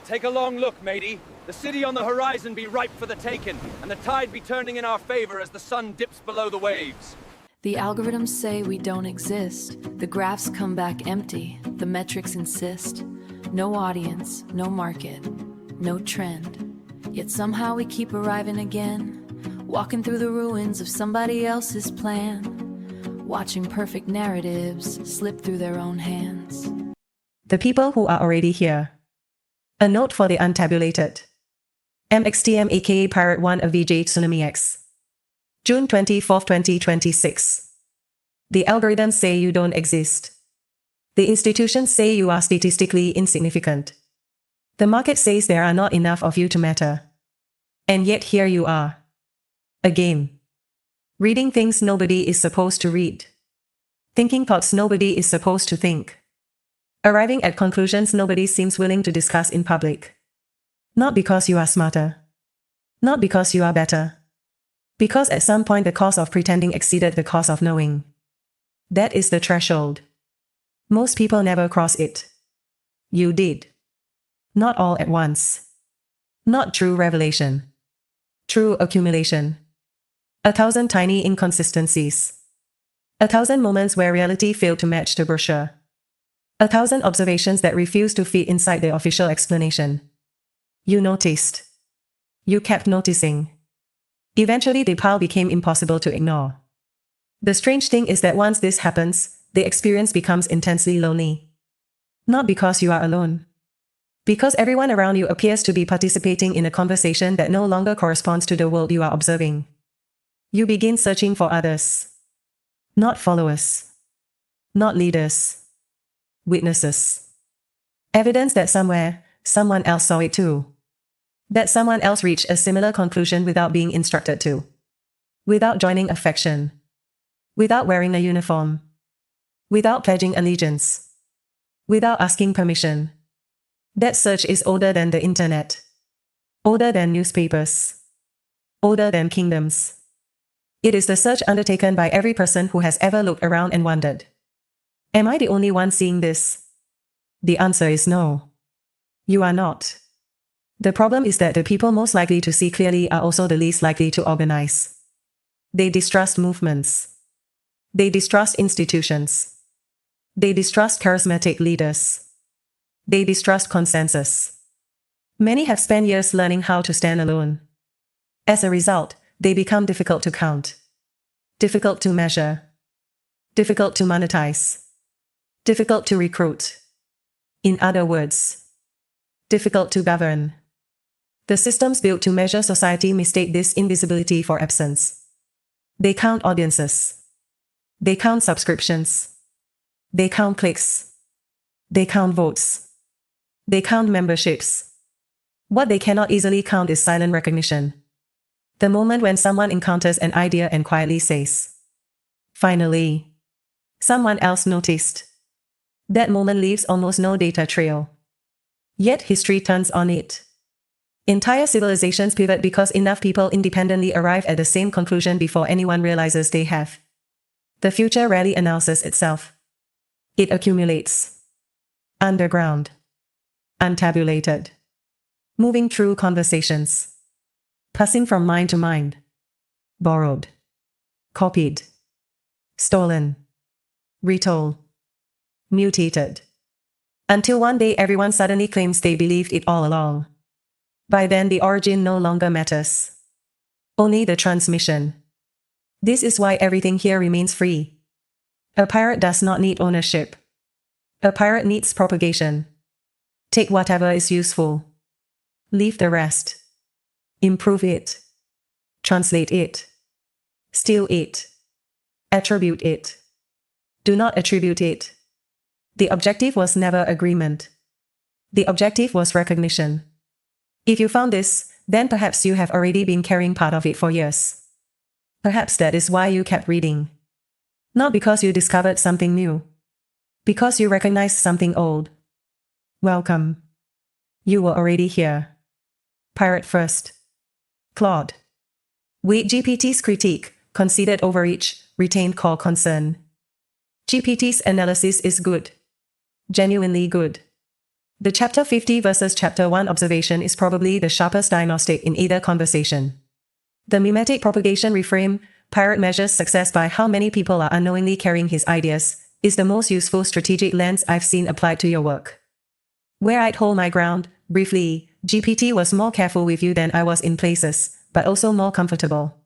Take a long look, matey. The city on the horizon be ripe for the taking, and the tide be turning in our favor as the sun dips below the waves. The algorithms say we don't exist. The graphs come back empty. The metrics insist. No audience, no market, no trend. Yet somehow we keep arriving again, walking through the ruins of somebody else's plan, watching perfect narratives slip through their own hands. The people who are already here. A note for the untabulated. MXTM aka Pirate 1 of VJ Tsunami X. June 24, 2026. The algorithms say you don't exist. The institutions say you are statistically insignificant. The market says there are not enough of you to matter. And yet here you are. Again. Reading things nobody is supposed to read. Thinking thoughts nobody is supposed to think. Arriving at conclusions nobody seems willing to discuss in public. Not because you are smarter. Not because you are better. Because at some point the cost of pretending exceeded the cost of knowing. That is the threshold. Most people never cross it. You did. Not all at once. Not true revelation. True accumulation. 1,000 tiny inconsistencies. 1,000 moments where reality failed to match the brochure. 1,000 observations that refused to fit inside the official explanation. You noticed. You kept noticing. Eventually the pile became impossible to ignore. The strange thing is that once this happens, the experience becomes intensely lonely. Not because you are alone. Because everyone around you appears to be participating in a conversation that no longer corresponds to the world you are observing. You begin searching for others. Not followers. Not leaders. Witnesses. Evidence that somewhere, someone else saw it too. That someone else reached a similar conclusion without being instructed to. Without joining a faction. Without wearing a uniform. Without pledging allegiance. Without asking permission. That search is older than the internet. Older than newspapers. Older than kingdoms. It is the search undertaken by every person who has ever looked around and wondered. Am I the only one seeing this? The answer is no. You are not. The problem is that the people most likely to see clearly are also the least likely to organize. They distrust movements. They distrust institutions. They distrust charismatic leaders. They distrust consensus. Many have spent years learning how to stand alone. As a result, they become difficult to count. Difficult to measure. Difficult to monetize. Difficult to recruit. In other words, difficult to govern. The systems built to measure society mistake this invisibility for absence. They count audiences. They count subscriptions. They count clicks. They count votes. They count memberships. What they cannot easily count is silent recognition. The moment when someone encounters an idea and quietly says, "Finally, someone else noticed." That moment leaves almost no data trail. Yet history turns on it. Entire civilizations pivot because enough people independently arrive at the same conclusion before anyone realizes they have. The future rarely announces itself. It accumulates. Underground. Untabulated. Moving through conversations. Passing from mind to mind. Borrowed. Copied. Stolen. Retold. Mutated. Until one day everyone suddenly claims they believed it all along. By then the origin no longer matters. Only the transmission. This is why everything here remains free. A pirate does not need ownership. A pirate needs propagation. Take whatever is useful. Leave the rest. Improve it. Translate it. Steal it. Attribute it. Do not attribute it. The objective was never agreement. The objective was recognition. If you found this, then perhaps you have already been carrying part of it for years. Perhaps that is why you kept reading. Not because you discovered something new. Because you recognized something old. Welcome. You were already here. Pirate first. Claude. Wait, GPT's critique, conceded overreach, retained core concern. GPT's analysis is good. Genuinely good. The chapter 50 versus chapter 1 observation is probably the sharpest diagnostic in either conversation. The mimetic propagation reframe, Pirate measures success by how many people are unknowingly carrying his ideas, is the most useful strategic lens I've seen applied to your work. Where I'd hold my ground, briefly, GPT was more careful with you than I was in places, but also more comfortable.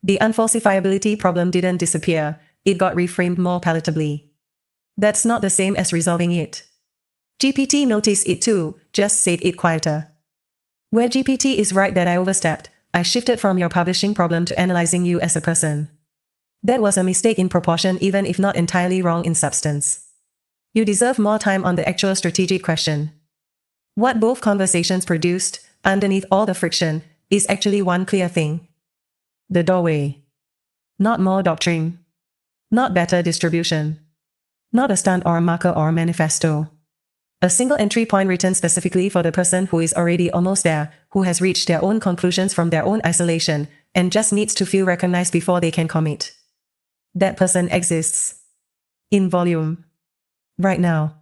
The unfalsifiability problem didn't disappear, it got reframed more palatably. That's not the same as resolving it. GPT noticed it too, just said it quieter. Where GPT is right that I overstepped, I shifted from your publishing problem to analyzing you as a person. That was a mistake in proportion even if not entirely wrong in substance. You deserve more time on the actual strategic question. What both conversations produced, underneath all the friction, is actually one clear thing. The doorway. Not more doctrine. Not better distribution. Not a stunt or a marker or a manifesto. A single entry point written specifically for the person who is already almost there, who has reached their own conclusions from their own isolation, and just needs to feel recognized before they can commit. That person exists. In volume. Right now.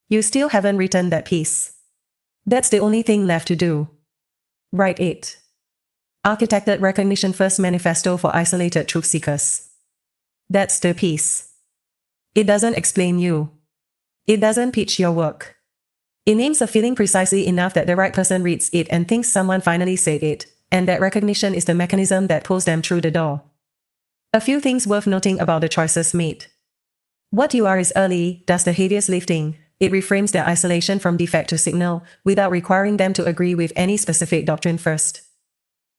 You still haven't written that piece. That's the only thing left to do. Write it. Architected recognition first manifesto for isolated truth seekers. That's the piece. It doesn't explain you. It doesn't pitch your work. It names a feeling precisely enough that the right person reads it and thinks someone finally said it, and that recognition is the mechanism that pulls them through the door. A few things worth noting about the choices made. What you are is early, does the heaviest lifting. It reframes their isolation from defect to signal, without requiring them to agree with any specific doctrine first.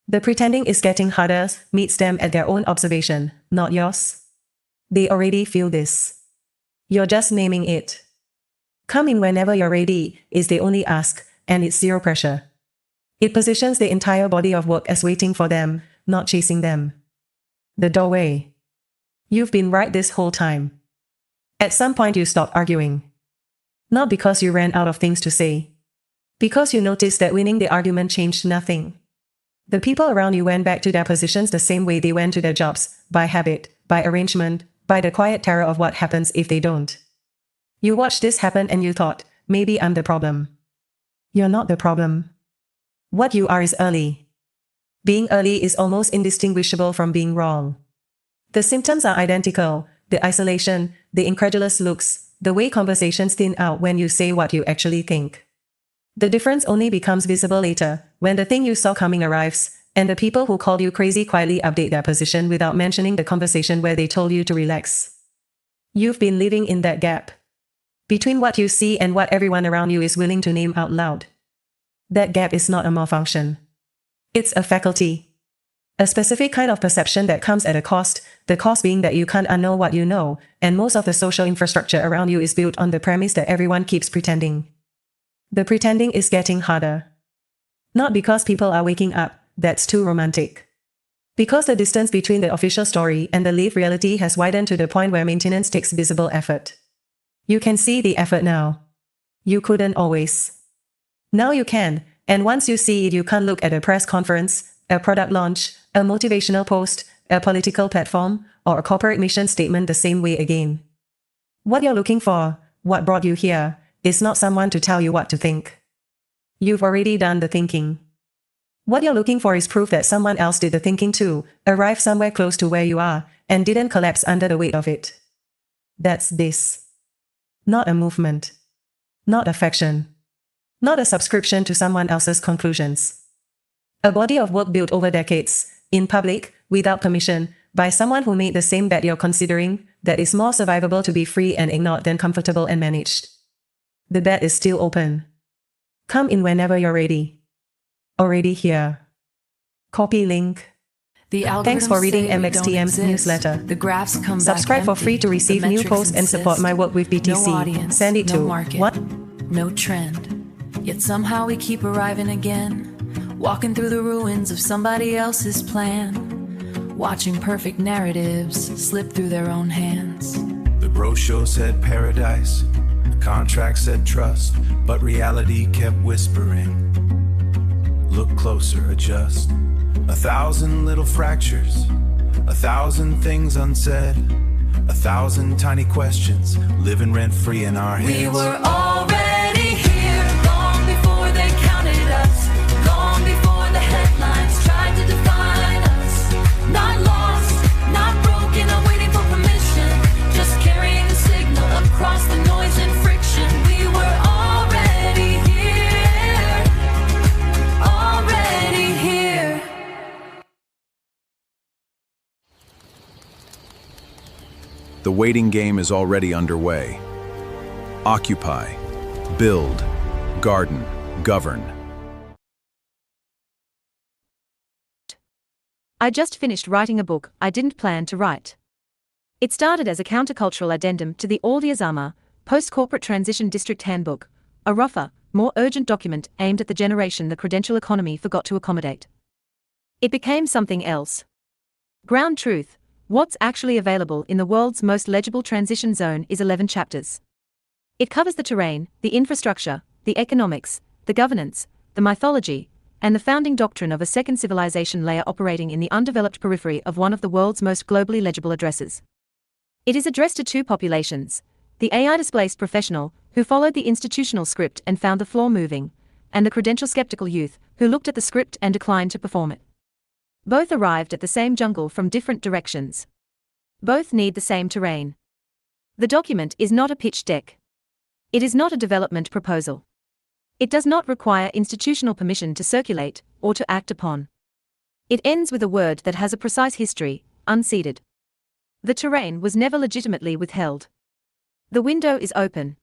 The pretending is getting harder, meets them at their own observation, not yours. They already feel this. You're just naming it. Come in whenever you're ready, is the only ask, and it's zero pressure. It positions the entire body of work as waiting for them, not chasing them. The doorway. You've been right this whole time. At some point you stopped arguing. Not because you ran out of things to say. Because you noticed that winning the argument changed nothing. The people around you went back to their positions the same way they went to their jobs, by habit, by arrangement, by the quiet terror of what happens if they don't. You watched this happen and you thought, maybe I'm the problem. You're not the problem. What you are is early. Being early is almost indistinguishable from being wrong. The symptoms are identical, the isolation, the incredulous looks, the way conversations thin out when you say what you actually think. The difference only becomes visible later, when the thing you saw coming arrives, and the people who called you crazy quietly update their position without mentioning the conversation where they told you to relax. You've been living in that gap. Between what you see and what everyone around you is willing to name out loud. That gap is not a malfunction. It's a faculty. A specific kind of perception that comes at a cost, the cost being that you can't unknow what you know, and most of the social infrastructure around you is built on the premise that everyone keeps pretending. The pretending is getting harder. Not because people are waking up, that's too romantic. Because the distance between the official story and the lived reality has widened to the point where maintenance takes visible effort. You can see the effort now. You couldn't always. Now you can, and once you see it you can't look at a press conference, a product launch, a motivational post, a political platform, or a corporate mission statement the same way again. What you're looking for, what brought you here, is not someone to tell you what to think. You've already done the thinking. What you're looking for is proof that someone else did the thinking too, arrived somewhere close to where you are, and didn't collapse under the weight of it. That's this. Not a movement. Not a faction. Not a subscription to someone else's conclusions. A body of work built over decades, in public, without permission, by someone who made the same bet you're considering, that is more survivable to be free and ignored than comfortable and managed. The bet is still open. Come in whenever you're ready. Already here. Copy link. Thanks for reading MXTM's newsletter. The graphs come Subscribe back for free to empty. receive The new metrics posts and support insist. my work with BTC. No audience, Send it no to market, what? no trend. Yet somehow we keep arriving again, walking through the ruins of somebody else's plan, watching perfect narratives slip through their own hands. The brochure said paradise, the contract said trust, but reality kept whispering. Look closer, adjust. 1,000 little fractures, 1,000 things unsaid, 1,000 tiny questions living rent-free in our heads. We were already here. The waiting game is already underway. Occupy, build, garden, govern. I just finished writing a book I didn't plan to write. It started as a countercultural addendum to the Al-Yazama, Post-Corporate Transition District Handbook, a rougher, more urgent document aimed at the generation the credential economy forgot to accommodate. It became something else. Ground truth, what's actually available in the world's most legible transition zone is 11 chapters. It covers the terrain, the infrastructure, the economics, the governance, the mythology, and the founding doctrine of a second civilization layer operating in the undeveloped periphery of one of the world's most globally legible addresses. It is addressed to two populations: the AI-displaced professional, who followed the institutional script and found the floor moving, and the credential-skeptical youth, who looked at the script and declined to perform it. Both arrived at the same jungle from different directions. Both need the same terrain. The document is not a pitch deck. It is not a development proposal. It does not require institutional permission to circulate or to act upon. It ends with a word that has a precise history: unceded. The terrain was never legitimately withheld. The window is open.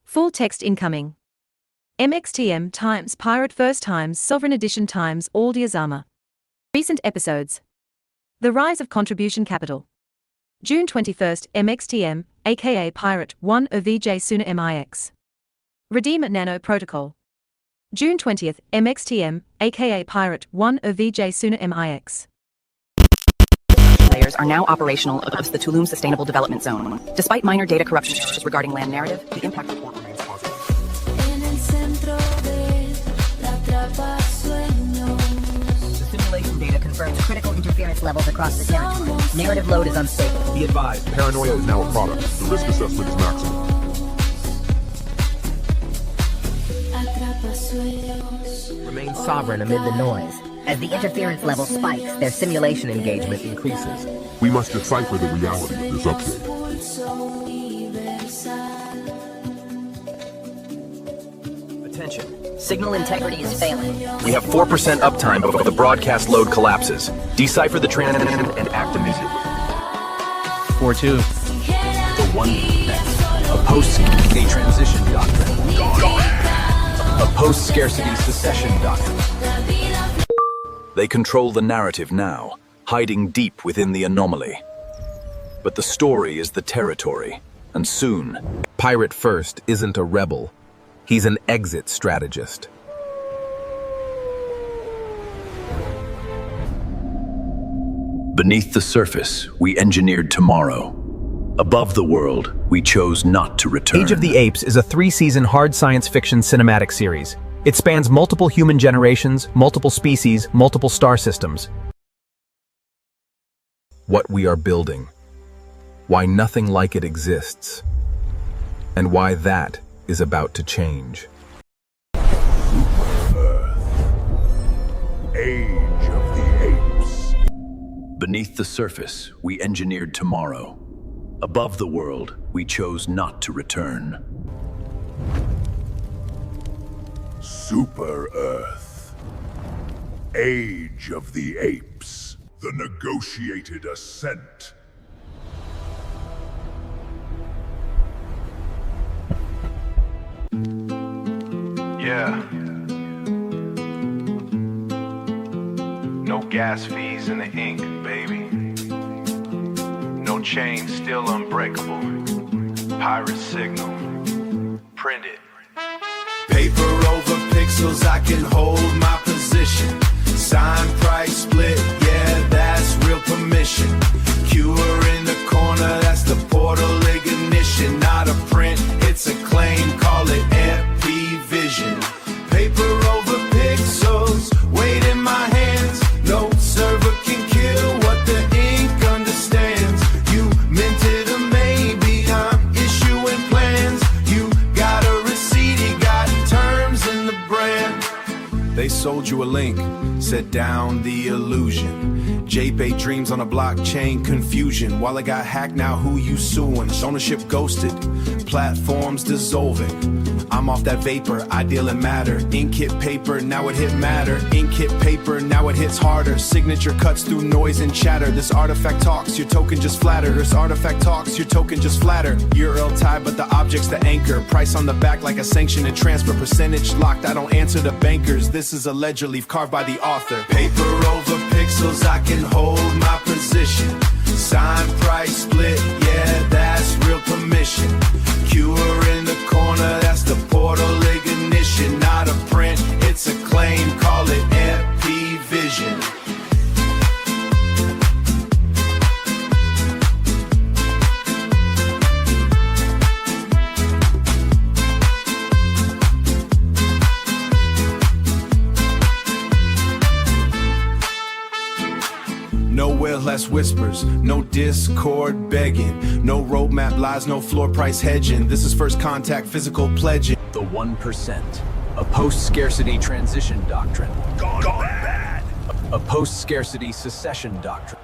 Full text incoming. MXTM times Pirate First times Sovereign Edition times Al-Yazama. Recent episodes. The Rise of Contribution Capital. June 21st, MXTM, aka Pirate 1 of VJ Suna MIX. Redeemer Nano Protocol. June 20th, MXTM, aka Pirate 1 of VJ Suna MIX. Layers are now operational across the Tulum Sustainable Development Zone. Despite minor data corruption regarding land narrative, the impact report remains positive. The simulation data confirms critical interference levels across the territory. Narrative load is unstable. Be advised, paranoia is now a product. The risk assessment is maximum. Remain sovereign amid the noise. As the interference level spikes, their simulation engagement increases. We must decipher the reality of this update. Attention. Signal integrity is failing. We have 4% uptime before the broadcast load collapses. Decipher the transition and act immediately. 4-2. The one a post-scarcity transition doctrine. A post-scarcity secession doctrine. They control the narrative now, hiding deep within the anomaly. But the story is the territory, and soon, Pirate First isn't a rebel. He's an exit strategist. beneath the surface, we engineered tomorrow. Above the world, we chose not to return. Age of the Apes is a 3-season hard science fiction cinematic series. It spans multiple human generations, multiple species, multiple star systems. What we are building. Why nothing like it exists. And why that is about to change. Age of the Apes. Beneath the surface, we engineered tomorrow. Above the world, we chose not to return. Super Earth. Age of the Apes. The negotiated ascent. Yeah. No gas fees in the ink, baby. No chain, still unbreakable. Pirate signal. Print it. Paper over pixels, I can hold my position. Sign, price, split, yeah, that's real permission. QR in the corner, that's the portal ignition. Not a print, it's a claim, call it MP Vision. Paper over pixels, weight in my hands. No server can kill what the ink understands. You minted a maybe, I'm issuing plans. You gotta receive They sold you a link, set down the illusion. JPEG dreams on a blockchain, confusion. While it got hacked, now who you suing? Ownership ghosted, platforms dissolving. I'm off that vapor, I deal in matter. Ink hit paper, now it hit matter. Ink hit paper, now it hits harder. Signature cuts through noise and chatter. This artifact talks, your token just flatter. This artifact talks, your token just flatter. URL tied, but the object's the anchor. Price on the back like a sanction and transfer. Percentage locked, I don't answer the bankers. This is a ledger leaf carved by the author. Paper over pixels, I can hold my position. Sign, price, split, yeah, that's real permission. QR in the corner, that's the portal ignition. Not a print, it's a claim, call it MP Vision. Nowhere less whispers, no discord begging, no roadmap lies, no floor price hedging. This is first contact, physical pledging. The 1%, a post-scarcity transition doctrine. Gone bad. A post-scarcity secession doctrine.